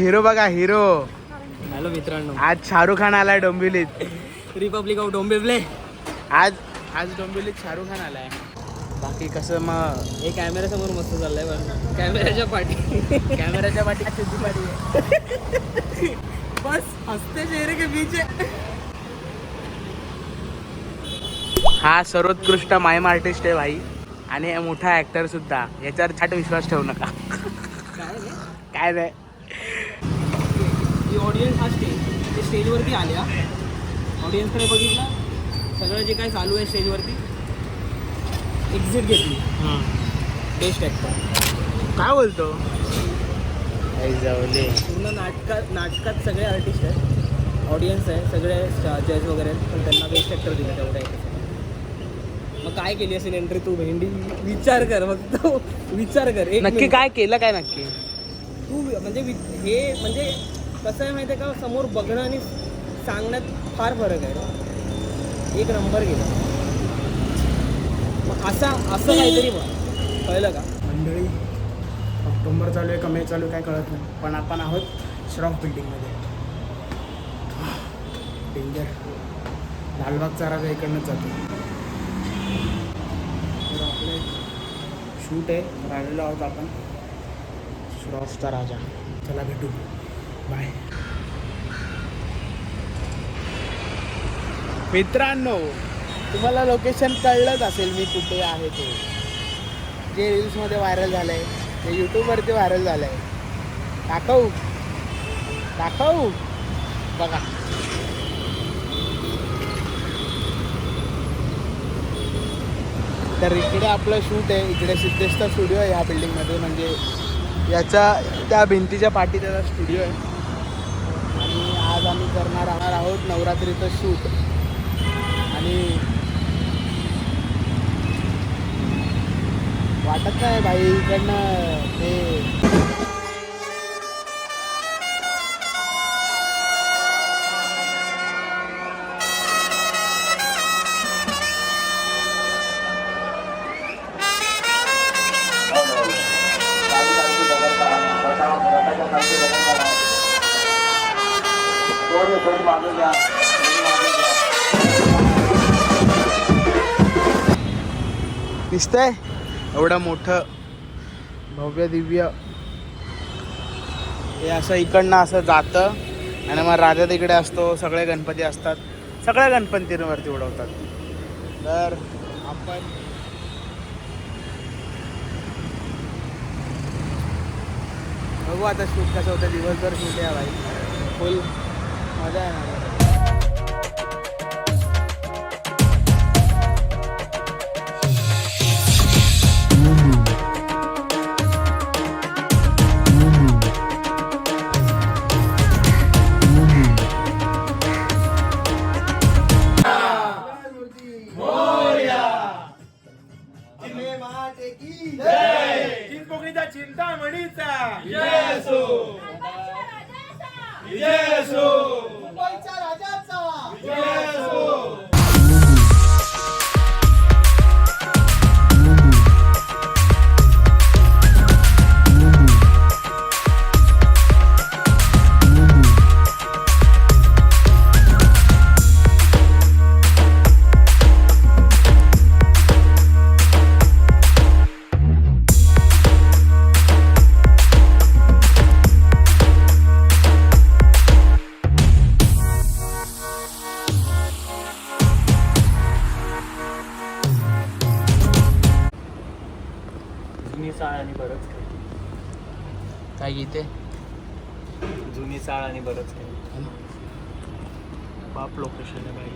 Hero बघा hero. Hello मित्रांनो, आज शाहरुख खान आलाय डोंबिवलीत. Republic of Dombivli. आज डोंबिवलीत शाहरुख खान आलाय. बाकी कसं मग हे कॅमेऱ्यासमोर मस्त चाललंय पण कॅमेऱ्याच्या पाठी बस हसते चेहरे के पीछे. हा सर्वोत्कृष्ट माइम आर्टिस्ट आहे भाई आणि मोठा ऍक्टर सुद्धा. याच्यावर छाट विश्वास ठेवू नका. काय नाही ही ऑडियन्स हा स्टेजवरती आल्या. ऑडियन्सकडे बघितलं, सगळं जे काय चालू आहे स्टेजवरती एक्झिट घेतली. Best actor. काय बोलतो जाऊले. पूर्ण नाटकात सगळे आर्टिस्ट आहेत, ऑडियन्स आहे, सगळे जज वगैरे आहेत, पण त्यांना बेस्ट ॲक्टर दिलं तेवढं. मग काय केली असेल एंट्री तू भेंडी? विचार कर फक्त, विचार कर. नक्की काय केलं काय नक्की तू म्हणजे हे म्हणजे कसं आहे माहिती आहे का, समोर बघणं आणि सांगण्यात फार फरक आहे. एक नंबर गेला. मग असं काहीतरी बघ, कळलं का मंडळी? ऑक्टोबर चालू आहे का मे चालू काय कळत नाही, पण आपण आहोत श्रॉफ बिल्डिंगमध्ये. डेंजर. लालबागचा राजा इकडनंच जातो. तर आपले शूट आहे, राहिलेलो आहोत आपण श्रॉफचा राजा. चला भेटू, बाय. मित्रांनो, तुम्हाला लोकेशन कळलंच असेल मी कुठे आहे ते. जे रील्समध्ये व्हायरल झालं आहे, ते यूट्यूबवरती व्हायरल झालं आहे. दाखवू बघा. तर इकडे आपलं शूट आहे. इकडे सिद्धेशचा स्टुडिओ आहे ह्या बिल्डिंगमध्ये. म्हणजे याच्या त्या भिंतीच्या पाठी त्याचा स्टुडिओ आहे. आणि आज आम्ही करणार आहोत नवरात्रीचं शूट. आणि वाटत नाही भाई इकडनं ते दिसतंय एवढं मोठं भव्य दिव्य. हे असं इकडनं असं जातं आणि मग राजा तिकडे असतो. सगळे गणपती असतात, सगळ्या गणपतींवरती उडवतात. तर आपण बघू आता शूट कसं होतं. दिवसभर शूट आहे भाई, फुल मजा आहे ना. चिंतामणीचा विजय असो, विजय असो, मुंबईच्या राजाचा विजय असो. जुनी चाळ आणि बरंच काय घेते? जुनी चाळ आणि बरंच काही. बाप लोकेशन आहे भाई.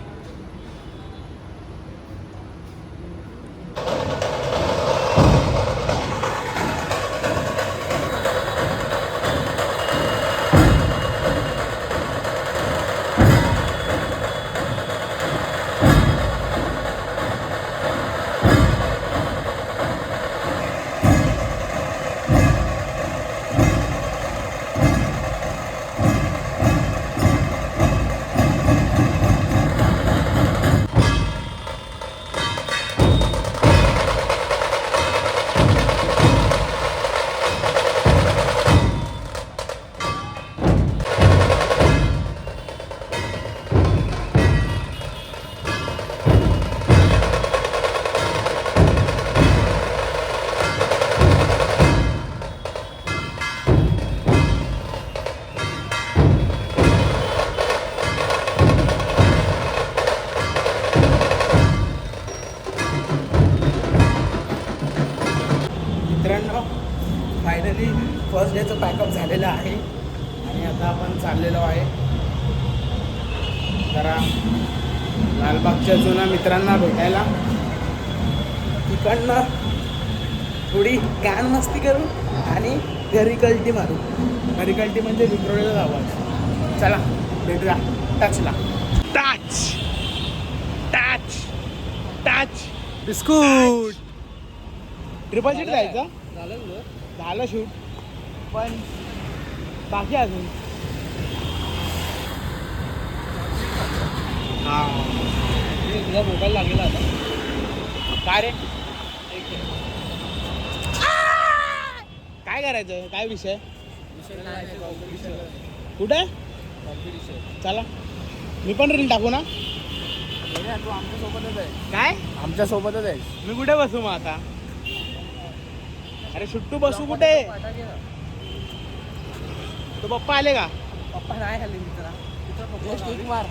आणि आता आपण चाललेलो आहे जरा लालबागच्या जुन्या मित्रांना भेटायला. तिकडनं थोडी गाण मस्ती करू आणि घरी कल्टी मारू. घरी कल्टी म्हणजे विक्रोळीचा आवाज. चला भेटूया टचला. टच टच टच बिस्कुट. ट्रिपल सीट जायचं झालं शूट पण बाकी अजून. हां तुझा मोबाईल लागेल आता. काय रे काय करायचं काय विषय कुठे चला मी पण रील टाकू ना. तू आमच्या सोबतच आहे. काय आमच्या सोबतच आहे. मी कुठे बसू मग आता. अरे सुट्टू बसू कुठे. तो पप्पा आले का. पप्पा नाही खाली मित्रा. मार.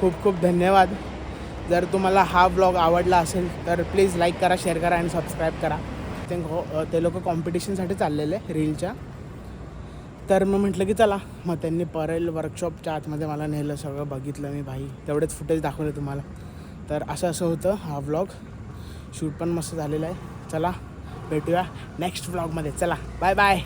खूप खूप धन्यवाद. जर तुम्हाला हा ब्लॉग आवडला असेल तर प्लीज लाईक करा, शेअर करा आणि सबस्क्राईब करा. ते लोक कॉम्पिटिशनसाठी चाललेले रीलच्या. तर मग म्हटलं की चला मग त्यांनी परेल वर्कशॉपच्या आतमध्ये मला नेलं. सगळं बघितलं मी भाई. तेवढेच फुटेज दाखवले तुम्हाला. तर असं होतं हा व्लॉग. शूट पण मस्त झालेला आहे. चला भेटूया नेक्स्ट व्लॉगमध्ये. चला बाय बाय.